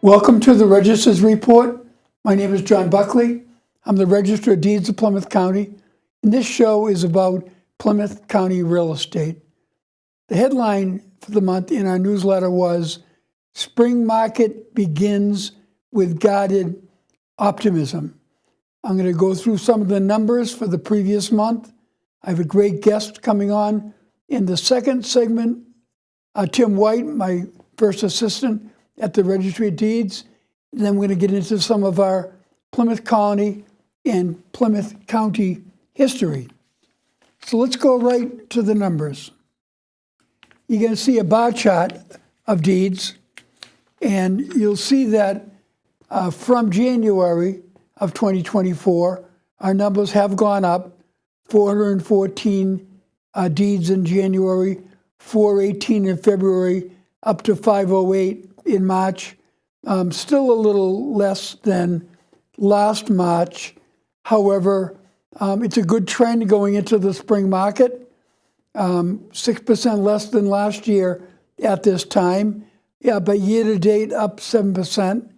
Welcome to the Register's Report. My name is John Buckley. I'm the Register of Deeds of Plymouth County, and this show is about Plymouth County real estate. The headline for the month in our newsletter was, Spring Market Begins with Guarded Optimism. I'm going to go through some of the numbers for the previous month. I have a great guest coming on. In the second segment, Tim White, my first assistant at the Registry of Deeds. Then we're going to get into some of our Plymouth Colony and Plymouth County history. So let's go right to the numbers. You're going to see a bar chart of deeds, and you'll see that from January of 2024, our numbers have gone up. 414 deeds in January, 418 in February, up to 508 in March. Still a little less than last March. However, it's a good trend going into the spring market. 6% less than last year at this time. Yeah, but year to date up 7%.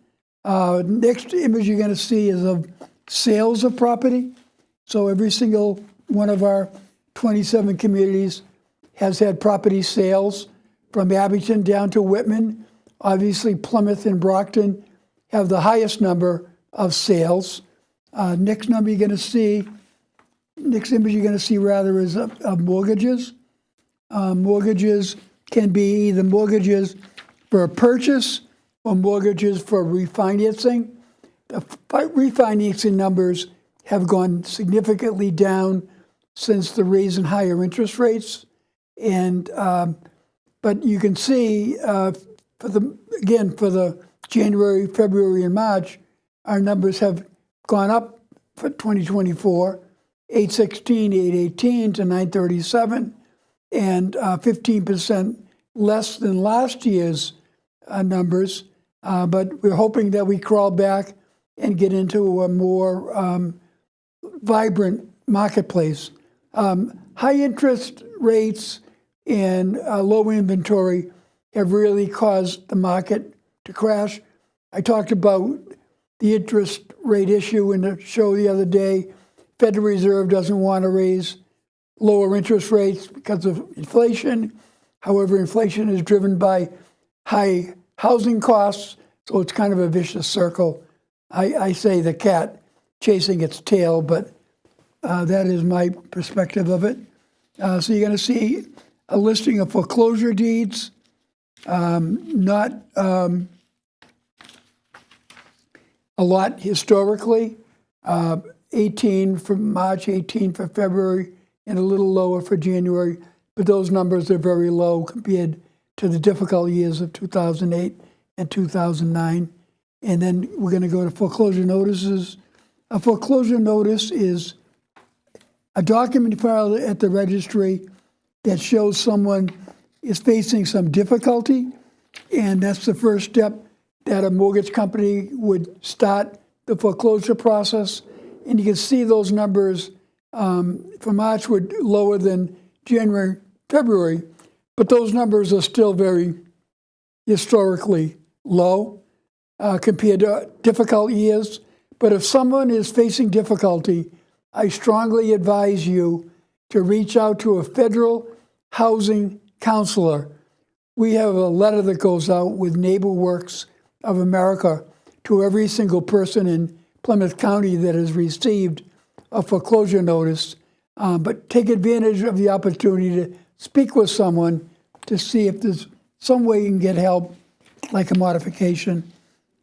Next image you're going to see is of sales of property. So every single one of our 27 communities has had property sales from Abington down to Whitman. Obviously, Plymouth and Brockton have the highest number of sales. Next image you're going to see is of mortgages. Mortgages can be either mortgages for a purchase or mortgages for refinancing. The refinancing numbers have gone significantly down since the raise in higher interest rates, but you can see for the January, February, and March, our numbers have gone up for 2024, 816, 818 to 937, and 15% less than last year's numbers. But we're hoping that we crawl back and get into a more vibrant marketplace. High interest rates and low inventory have really caused the market to crash. I talked about the interest rate issue in the show the other day. Federal Reserve doesn't want to lower interest rates because of inflation. However, inflation is driven by high housing costs, so it's kind of a vicious circle. I say the cat chasing its tail, but that is my perspective of it. So you're going to see a listing of foreclosure deeds, not a lot historically, 18 for March, 18 for February, and a little lower for January, but those numbers are very low compared to the difficult years of 2008 and 2009. And then we're going to go to foreclosure notices. A foreclosure notice is a document filed at the registry that shows someone is facing some difficulty, and that's the first step that a mortgage company would start the foreclosure process. And you can see those numbers for March were lower than January, February, but those numbers are still very historically low compared to difficult years. But if someone is facing difficulty, I strongly advise you to reach out to a federal housing counselor. We have a letter that goes out with NeighborWorks of America to every single person in Plymouth County that has received a foreclosure notice. But take advantage of the opportunity to speak with someone to see if there's some way you can get help, like a modification.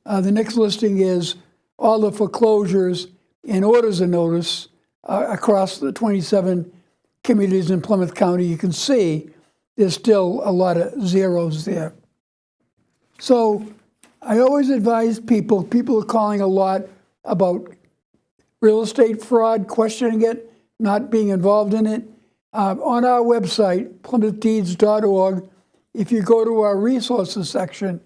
The next listing is all the foreclosures and orders of notice across the 27 communities in Plymouth County. You can see there's still a lot of zeros there. So I always advise people are calling a lot about real estate fraud, questioning it, not being involved in it. On our website, PlymouthDeeds.org, if you go to our resources section,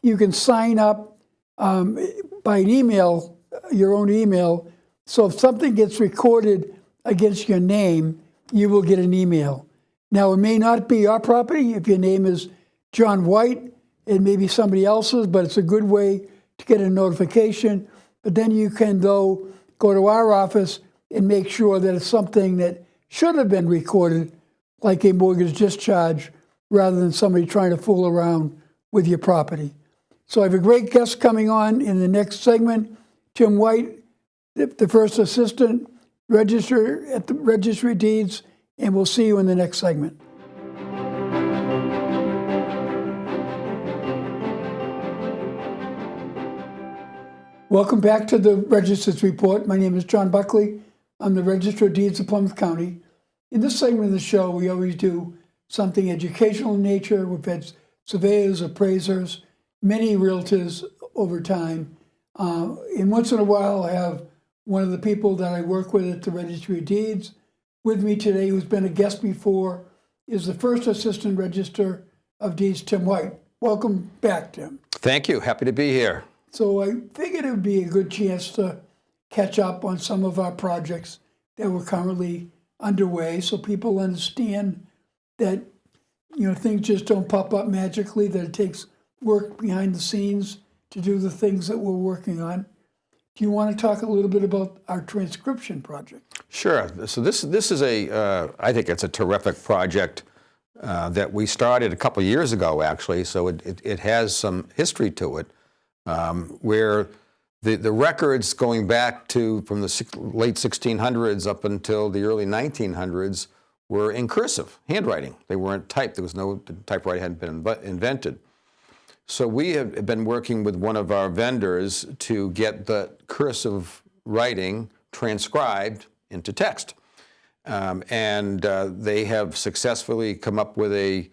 you can sign up by an email, your own email. So if something gets recorded against your name, you will get an email. Now, it may not be our property. If your name is John White, it may be somebody else's, but it's a good way to get a notification, but then you can go to our office and make sure that it's something that should have been recorded, like a mortgage discharge, rather than somebody trying to fool around with your property. So I have a great guest coming on in the next segment, Tim White, the first assistant register at the Registry of Deeds, and we'll see you in the next segment. Welcome back to the Register's Report. My name is John Buckley. I'm the Register of Deeds of Plymouth County. In this segment of the show, we always do something educational in nature. We've had surveyors, appraisers, many realtors over time. And once in a while, I have one of the people that I work with at the Registry of Deeds with me today, who's been a guest before, is the first Assistant Register of Deeds, Tim White. Welcome back, Tim. Thank you. Happy to be here. So I figured it would be a good chance to catch up on some of our projects that were currently underway, so people understand that things just don't pop up magically, that it takes work behind the scenes to do the things that we're working on. Do you want to talk a little bit about our transcription project? Sure. So this is I think it's a terrific project that we started a couple of years ago, actually. So it has some history to it, where the records going back from the late 1600s up until the early 1900s were in cursive handwriting. They weren't typed. There was no typewriter hadn't been invented. So we have been working with one of our vendors to get the cursive writing transcribed into text. And they have successfully come up with a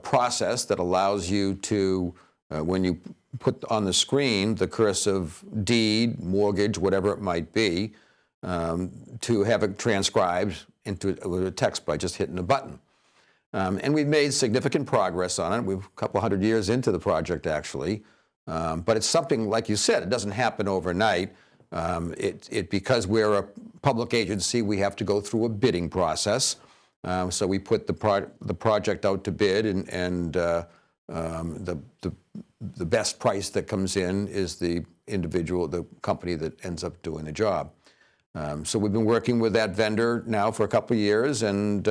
process that allows you to, when you put on the screen the cursive deed, mortgage, whatever it might be, to have it transcribed into a text by just hitting a button. And we've made significant progress on it. We're a couple hundred years into the project, actually. But it's something, like you said, it doesn't happen overnight. Because we're a public agency, we have to go through a bidding process. So we put the project out to bid, and the best price that comes in is the company that ends up doing the job. So we've been working with that vendor now for a couple of years, and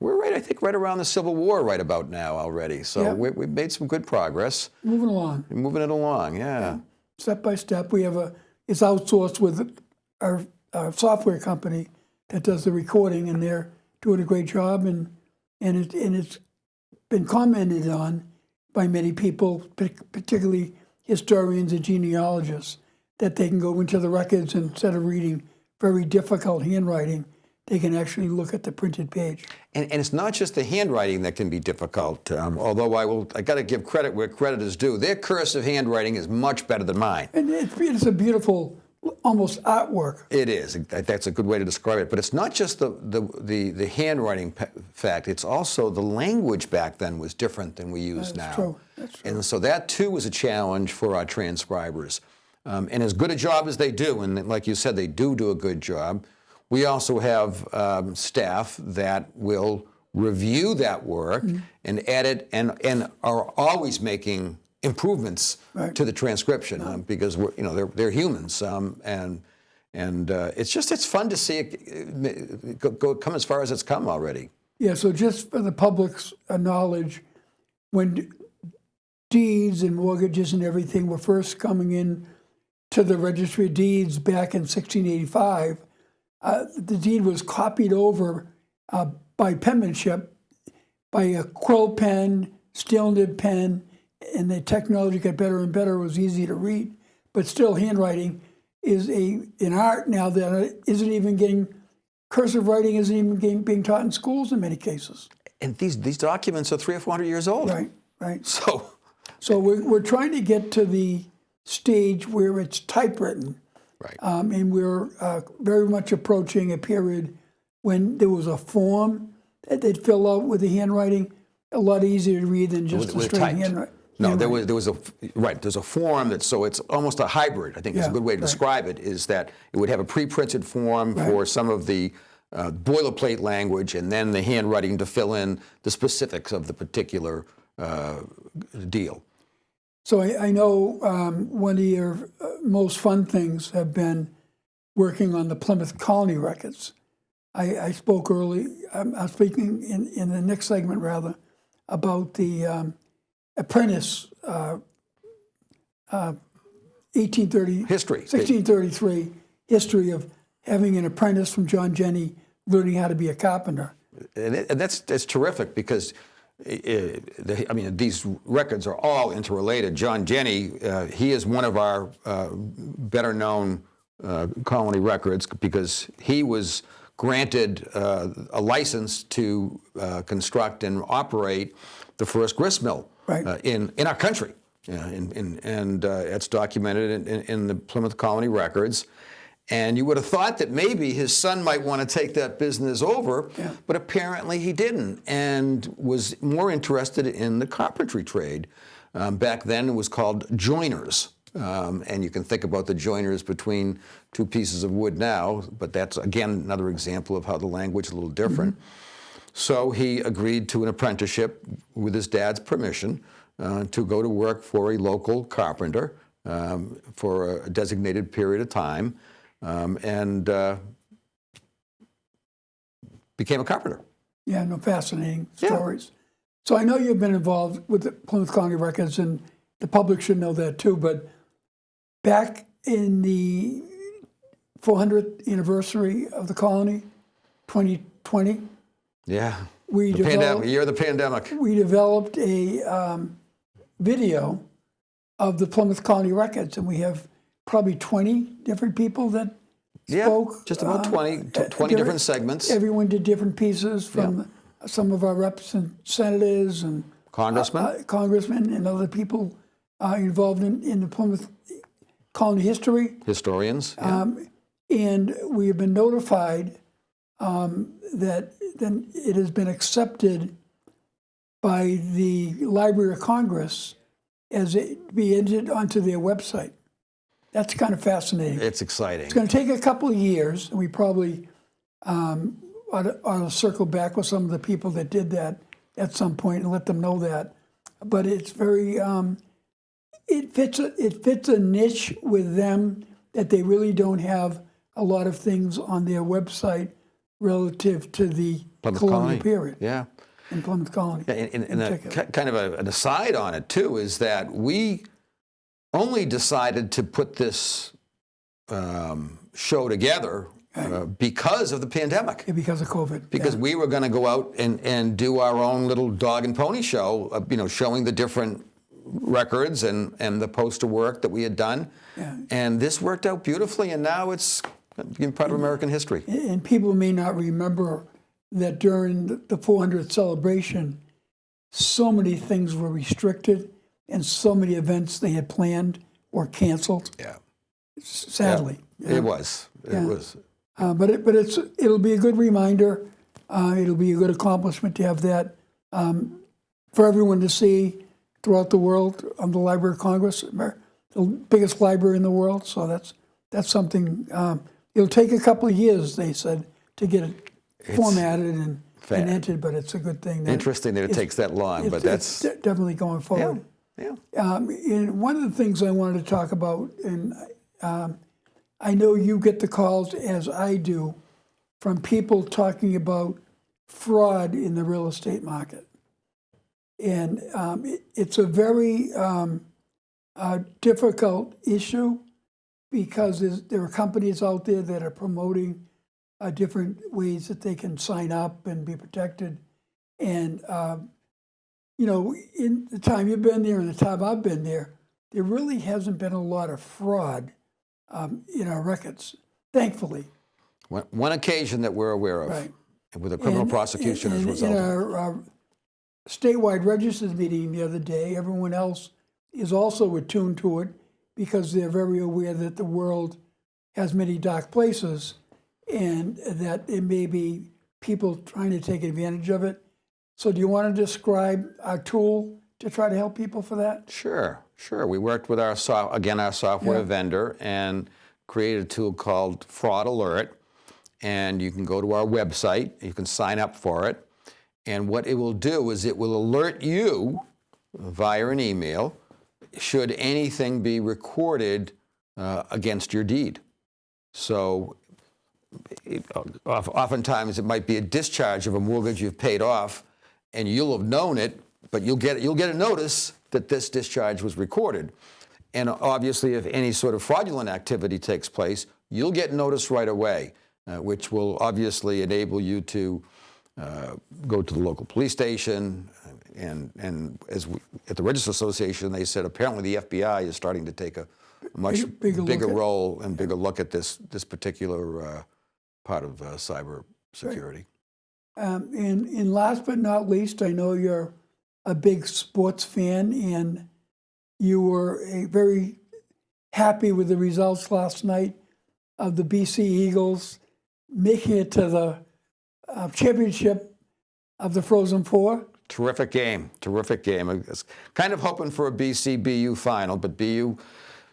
we're I think right around the Civil War right about now already. So yeah. We've made some good progress. Moving along. Moving it along, yeah. Step by step. We have it's outsourced with our software company that does the recording, and they're doing a great job, and it's been commented on by many people, particularly historians and genealogists, that they can go into the records and instead of reading very difficult handwriting, they can actually look at the printed page. And it's not just the handwriting that can be difficult, although I got to give credit where credit is due. Their cursive handwriting is much better than mine. And it's a beautiful, almost artwork. It is. That's a good way to describe it. But it's not just the handwriting fact. It's also the language back then was different than we use now. True. That's true. And so that, too, was a challenge for our transcribers. And as good a job as they do, and like you said, they do a good job, we also have staff that will review that work and edit and are always making improvements to the transcription because they're humans and it's fun to see it come as far as it's come already. Yeah. So just for the public's knowledge, when deeds and mortgages and everything were first coming in to the Registry of Deeds back in 1685. The deed was copied over by penmanship, by a quill pen, steel nib pen, and the technology got better and better. It was easy to read, but still handwriting is an art now that isn't even getting, cursive writing isn't even being taught in schools in many cases. And these documents are 300 or 400 years old. Right. So we're trying to get to the stage where it's typewritten. Right. And we're very much approaching a period when there was a form that they'd fill out with the handwriting, a lot easier to read than just a straight handwriting. No, there's a form so it's almost a hybrid. I think is a good way to describe it. Is that it would have a pre-printed form for some of the boilerplate language, and then the handwriting to fill in the specifics of the particular deal. So I know one of your most fun things have been working on the Plymouth County records. I spoke early, I'm speaking in the next segment rather, about the apprentice 1830, History. 1633 history of having an apprentice from John Jenney learning how to be a carpenter. And that's terrific because, I mean, these records are all interrelated. John Jenney, he is one of our better known colony records because he was granted a license to construct and operate the first grist mill in our country. And it's documented in the Plymouth Colony records. And you would have thought that maybe his son might want to take that business over, but apparently he didn't, and was more interested in the carpentry trade. Back then it was called joiners. And you can think about the joiners between two pieces of wood now, but that's, again, another example of how the language is a little different. So he agreed to an apprenticeship with his dad's permission to go to work for a local carpenter for a designated period of time. And became a carpenter. Yeah, no, fascinating stories. So I know you've been involved with the Plymouth County records, and the public should know that too, but back in the 400th anniversary of the colony, 2020. Yeah, the year of the pandemic. We developed a video of the Plymouth County records, and we have probably 20 different people that spoke. Just about 20 different segments. Everyone did different pieces from some of our reps and senators and congressmen and other people involved in the Plymouth Colony history. Historians. And we have been notified that then it has been accepted by the Library of Congress as it be entered onto their website. That's kind of fascinating. It's exciting. It's going to take a couple of years, and we probably ought to circle back with some of the people that did that at some point and let them know that. But it's very, it fits a niche with them that they really don't have a lot of things on their website relative to the colonial period. Yeah. In Plymouth Colony. And kind of an aside on it too is that we only decided to put this show together because of the pandemic. Yeah, because of COVID. Because we were going to go out and do our own little dog and pony show, showing the different records and the poster work that we had done. Yeah. And this worked out beautifully, and now it's part of American history. And people may not remember that during the 400th celebration, so many things were restricted and so many events they had planned were canceled. Yeah. Sadly. Yeah. It was. It was. But it'll be a good reminder. It'll be a good accomplishment to have that for everyone to see throughout the world on the Library of Congress, the biggest library in the world. So that's something. It'll take a couple of years, they said, to get it formatted and entered, but it's a good thing. Interesting that it takes that long, but that's definitely going forward. Yeah. And one of the things I wanted to talk about, and I know you get the calls, as I do, from people talking about fraud in the real estate market. And it's a very difficult issue because there are companies out there that are promoting different ways that they can sign up and be protected. And, in the time you've been there and the time I've been there really hasn't been a lot of fraud in our records, thankfully. One occasion that we're aware of, right. With a criminal prosecution as a result. In our statewide registers meeting the other day, everyone else is also attuned to it because they're very aware that the world has many dark places and that there may be people trying to take advantage of it. So do you want to describe our tool to try to help people for that? Sure. We worked with our software vendor and created a tool called Fraud Alert. And you can go to our website, you can sign up for it. And what it will do is it will alert you via an email should anything be recorded against your deed. So oftentimes it might be a discharge of a mortgage you've paid off, and you'll have known it, but you'll get a notice that this discharge was recorded. And obviously, if any sort of fraudulent activity takes place, you'll get notice right away, which will obviously enable you to go to the local police station. And at the Register Association, they said apparently the FBI is starting to take a much bigger role and bigger look at this particular part of cyber security. Right. And last but not least, I know you're a big sports fan, and you were very happy with the results last night of the BC Eagles making it to the championship of the Frozen Four. Terrific game. I was kind of hoping for a BC-BU final, but BU,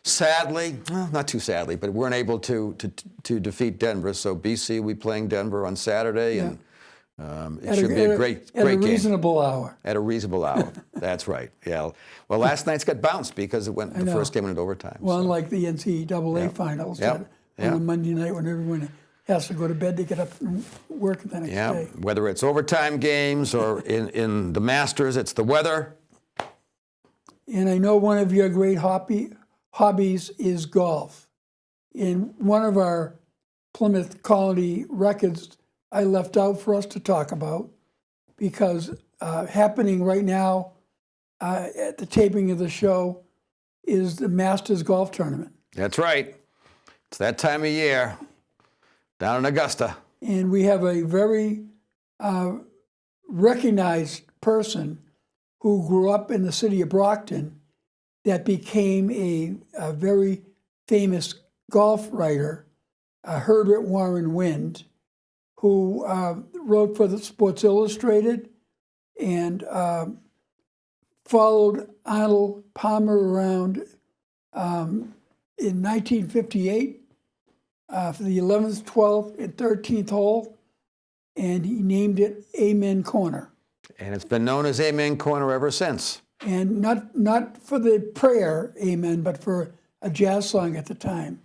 sadly, well, not too sadly, but weren't able to defeat Denver. So BC will be playing Denver on Saturday, and it should be a great game. At a reasonable hour. At a reasonable hour. That's right. Yeah. Well, last night's got bounced because the first game went into overtime. Well, unlike the NCAA finals on a Monday night when everyone has to go to bed to get up and work the next day. Whether it's overtime games or in the Masters, it's the weather. And I know one of your great hobbies is golf. In one of our Plymouth County records, I left out for us to talk about, because happening right now at the taping of the show is the Masters Golf Tournament. That's right. It's that time of year down in Augusta. And we have a very recognized person who grew up in the city of Brockton that became a very famous golf writer, Herbert Warren Wind, who wrote for the Sports Illustrated and followed Arnold Palmer around in 1958 for the 11th, 12th, and 13th hole, and he named it Amen Corner. And it's been known as Amen Corner ever since. And not for the prayer, Amen, but for a jazz song at the time.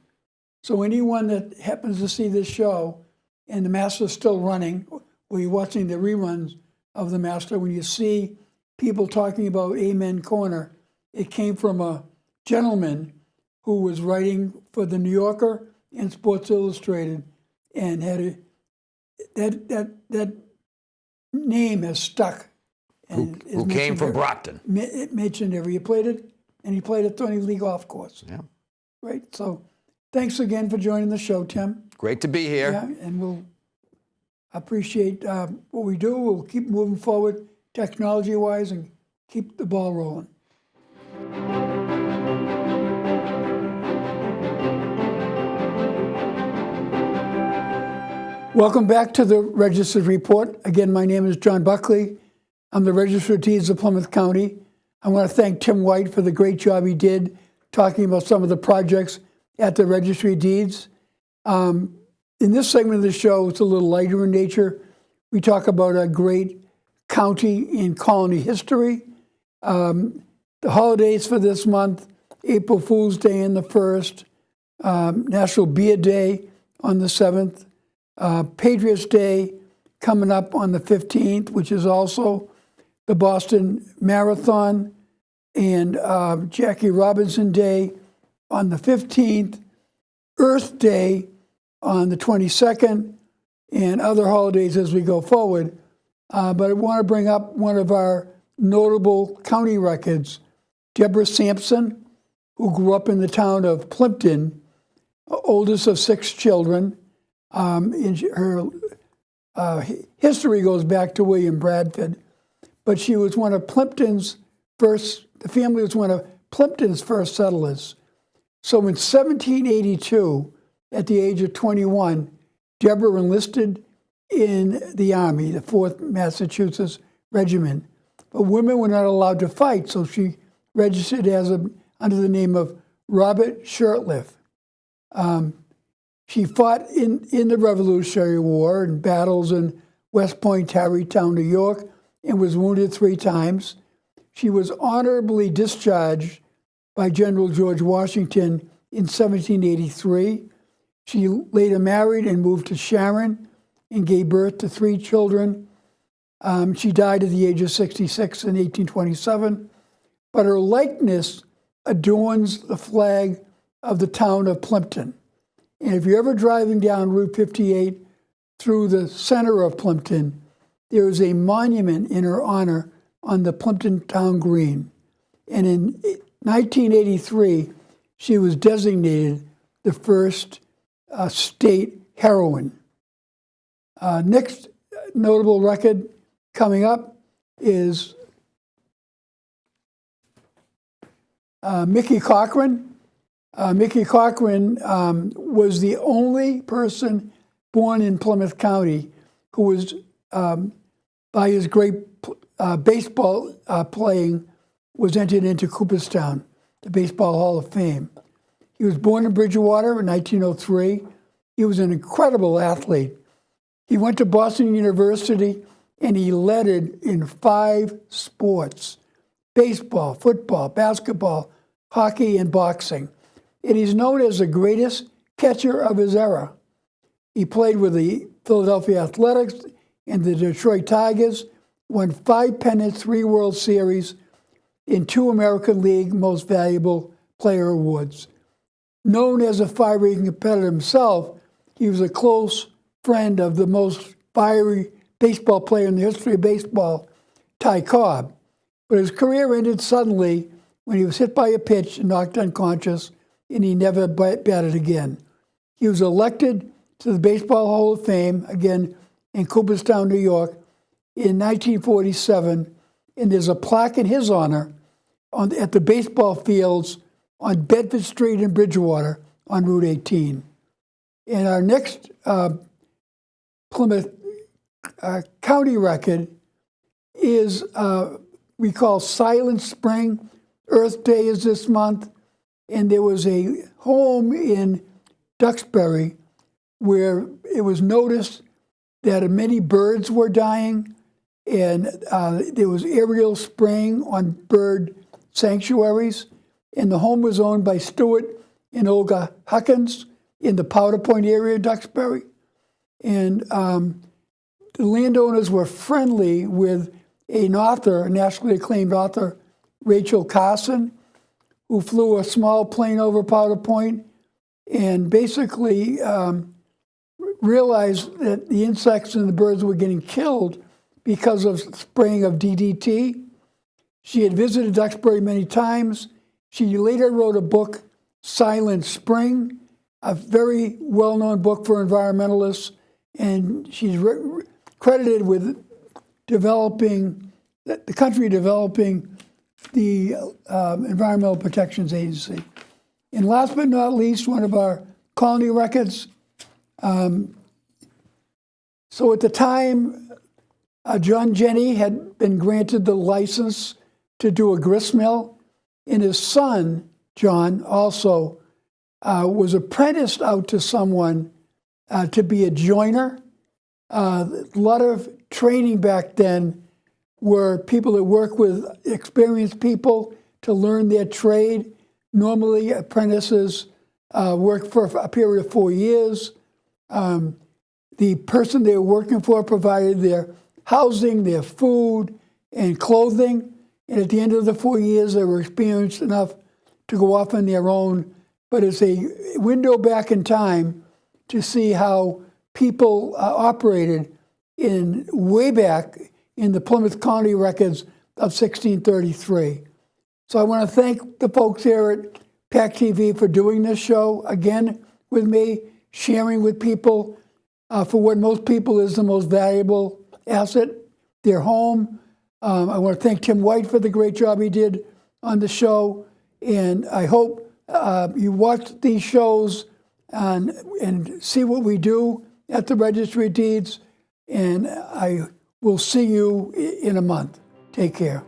So anyone that happens to see this show and the Master's still running, or you're watching the reruns of the Master, when you see people talking about Amen Corner, it came from a gentleman who was writing for the New Yorker and Sports Illustrated, and had that name has stuck. And who came from Brockton. It mentioned every. He played it, and he played at Tony Lee Golf Course. Yeah. Right. So, thanks again for joining the show, Tim. Great to be here. Yeah, and we'll appreciate what we do. We'll keep moving forward technology-wise and keep the ball rolling. Welcome back to the Registered Report. Again, my name is John Buckley. I'm the Register of Deeds of Plymouth County. I want to thank Tim White for the great job he did talking about some of the projects at the Registry of Deeds. In this segment of the show, it's a little lighter in nature. We talk about a great county in colony history. The holidays for this month, April Fool's Day on the 1st, National Beer Day on the 7th, Patriots Day coming up on the 15th, which is also the Boston Marathon, and Jackie Robinson Day on the 15th, Earth Day on the 22nd, and other holidays as we go forward. But I want to bring up one of our notable county records, Deborah Sampson, who grew up in the town of Plimpton, oldest of 6 children. Her history goes back to William Bradford, but she was one of Plimpton's first, the family was one of Plimpton's first settlers. So in 1782, at the age of 21, Deborah enlisted in the Army, the 4th Massachusetts Regiment. But women were not allowed to fight, so she registered under the name of Robert Shirtliff. She fought in the Revolutionary War in battles in West Point, Tarrytown, New York, and was wounded 3 times. She was honorably discharged by General George Washington in 1783. She later married and moved to Sharon and gave birth to 3 children. She died at the age of 66 in 1827, but her likeness adorns the flag of the town of Plimpton. And if you're ever driving down Route 58 through the center of Plimpton, there is a monument in her honor on the Plimpton Town Green. And in 1983, she was designated the first state heroine. Next notable record coming up is Mickey Cochran. Mickey Cochran was the only person born in Plymouth County who was, by his great baseball playing, was entered into Cooperstown, the Baseball Hall of Fame. He was born in Bridgewater in 1903. He was an incredible athlete. He went to Boston University and he led it in 5 sports: baseball, football, basketball, hockey, and boxing. And he's known as the greatest catcher of his era. He played with the Philadelphia Athletics and the Detroit Tigers, won 5 pennants, 3 World Series, and 2 American League Most Valuable Player awards. Known as a fiery competitor himself, he was a close friend of the most fiery baseball player in the history of baseball, Ty Cobb. But his career ended suddenly when he was hit by a pitch and knocked unconscious, and he never batted again. He was elected to the Baseball Hall of Fame, again in Cooperstown, New York, in 1947, and there's a plaque in his honor at the baseball fields on Bedford Street in Bridgewater on Route 18. And our next Plymouth County record is we call Silent Spring. Earth Day is this month, and there was a home in Duxbury where it was noticed that many birds were dying, and there was aerial spraying on bird sanctuaries, and the home was owned by Stuart and Olga Huckins in the Powder Point area of Duxbury. And the landowners were friendly with an author, a nationally acclaimed author, Rachel Carson, who flew a small plane over Powder Point and basically realized that the insects and the birds were getting killed because of spraying of DDT. She had visited Duxbury many times. She later wrote a book, Silent Spring, a very well-known book for environmentalists, and she's credited with developing, the country developing the Environmental Protections Agency. And last but not least, one of our colony records. So at the time, John Jenney had been granted the license to do a grist mill, and his son, John, also was apprenticed out to someone to be a joiner. A lot of training back then were people that work with experienced people to learn their trade. Normally, apprentices work for a period of 4 years. The person they were working for provided their housing, their food, and clothing. And at the end of the 4 years, they were experienced enough to go off on their own. But it's a window back in time to see how people operated in way back in the Plymouth County records of 1633. So I want to thank the folks here at PAC TV for doing this show again with me, sharing with people for what most people is the most valuable asset, their home. I want to thank Tim White for the great job he did on the show, and I hope you watch these shows and see what we do at the Registry of Deeds, and I will see you in a month. Take care.